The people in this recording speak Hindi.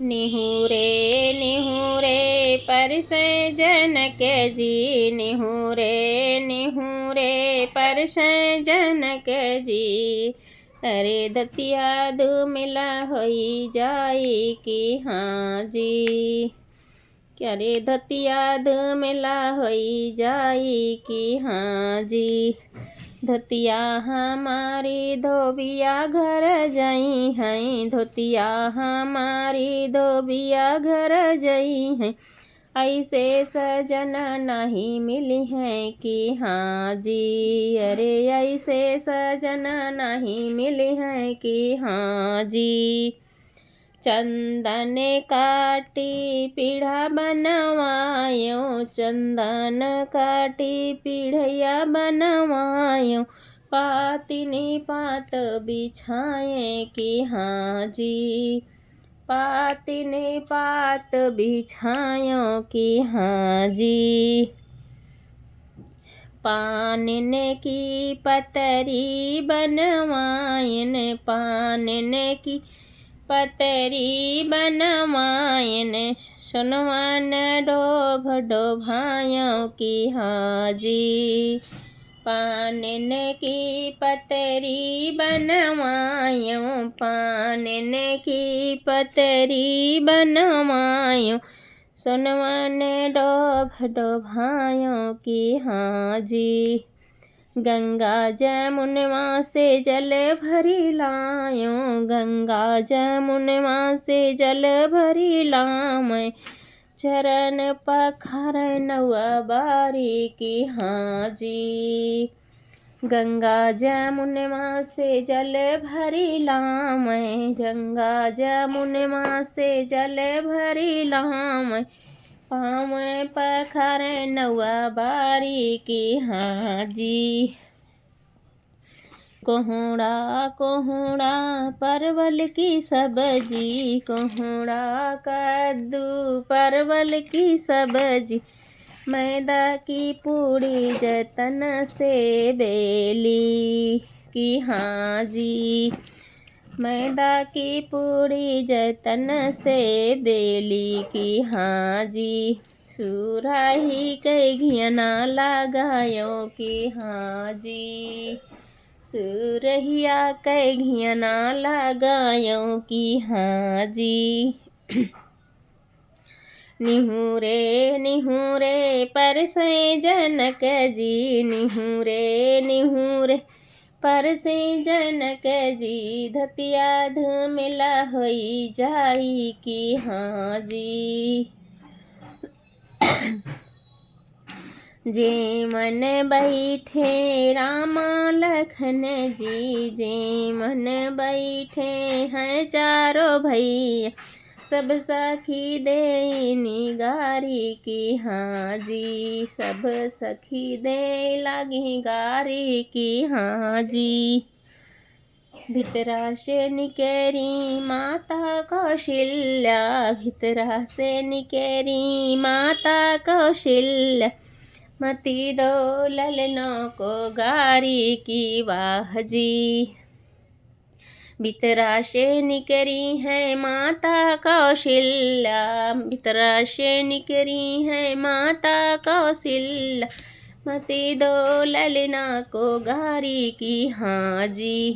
निहुरे निहुरे परसै जनक जी, निहुरे निहुरे परसै जनक जी। अरे दतिया धूमिला होई जाई की हाँ जी। अरे दतिया धूमिला होई जाई की हाँ जी। धोतिया हमारी धोबिया घर जाई हैं, धोतिया हमारी धोबिया घर जाई हैं। ऐसे सजन नहीं मिली हैं कि हाँ जी। अरे ऐसे सजन नहीं मिली हैं कि हाँ जी। चंदन काटी पीढ़ा बनवायो, चंदन काटी पीढ़िया बनवायो। पातिनी पात बिछाए कि हाँ जी, पातिनी पात बिछायो कि हाँ जी। पानन की पतरी बनवायन, पानन की पतरी बनवायन। सुनवन डोभ डोभायो कि हाँ जी। पानन की पतरी बनवायो, पानन की पतरी बनवायो। सुनवन डोभ डोभायो कि हाँ जी। गंगा जमुनवा से जल भरी लायो, गंगा जमुनवा से जल भरी लामै। चरण पखार नौआ बारी की हाँ जी। गंगा जमुनवा से जल भरी लामै, गंगा जमुनवा से जल भरी लामै। पाँव पखार नौआ बारी की हाँ जी। कोहड़ा कोहड़ा परवल की सब्जी, कोहड़ा कद्दू परवल की सब्जी। मैदा की पूड़ी जतन से बेली की हाँ जी। मैदा की पूड़ी जतन से बेली की हाँ जी। सुराही के घियना लगायो कि हाँ जी। सुरहिया के घियना लगायो कि हाँ जी। निहुरे निहुरे परसै जनक जी, निहुरे निहुरे परसै जनक जी। धतिया धूमिला होई जाई कि हाँ जी। जे मन बैठे रामा लखन जी, जे मन बैठे हैं चारों भैया। सब सखी दे निगारी की हाँ जी, सब सखी दे लगी गारी की हाँ जी। भितरा से निकेरी माता कौशल्या, भितरा से निकेरी माता कौशल्या। मती दो ललनों को गारी की वाह जी। भितरा से निकरी है माता कौशल्या, भितरा से निकरी है माता कौशल्या। मती दो ललना को गारी की हाँ जी।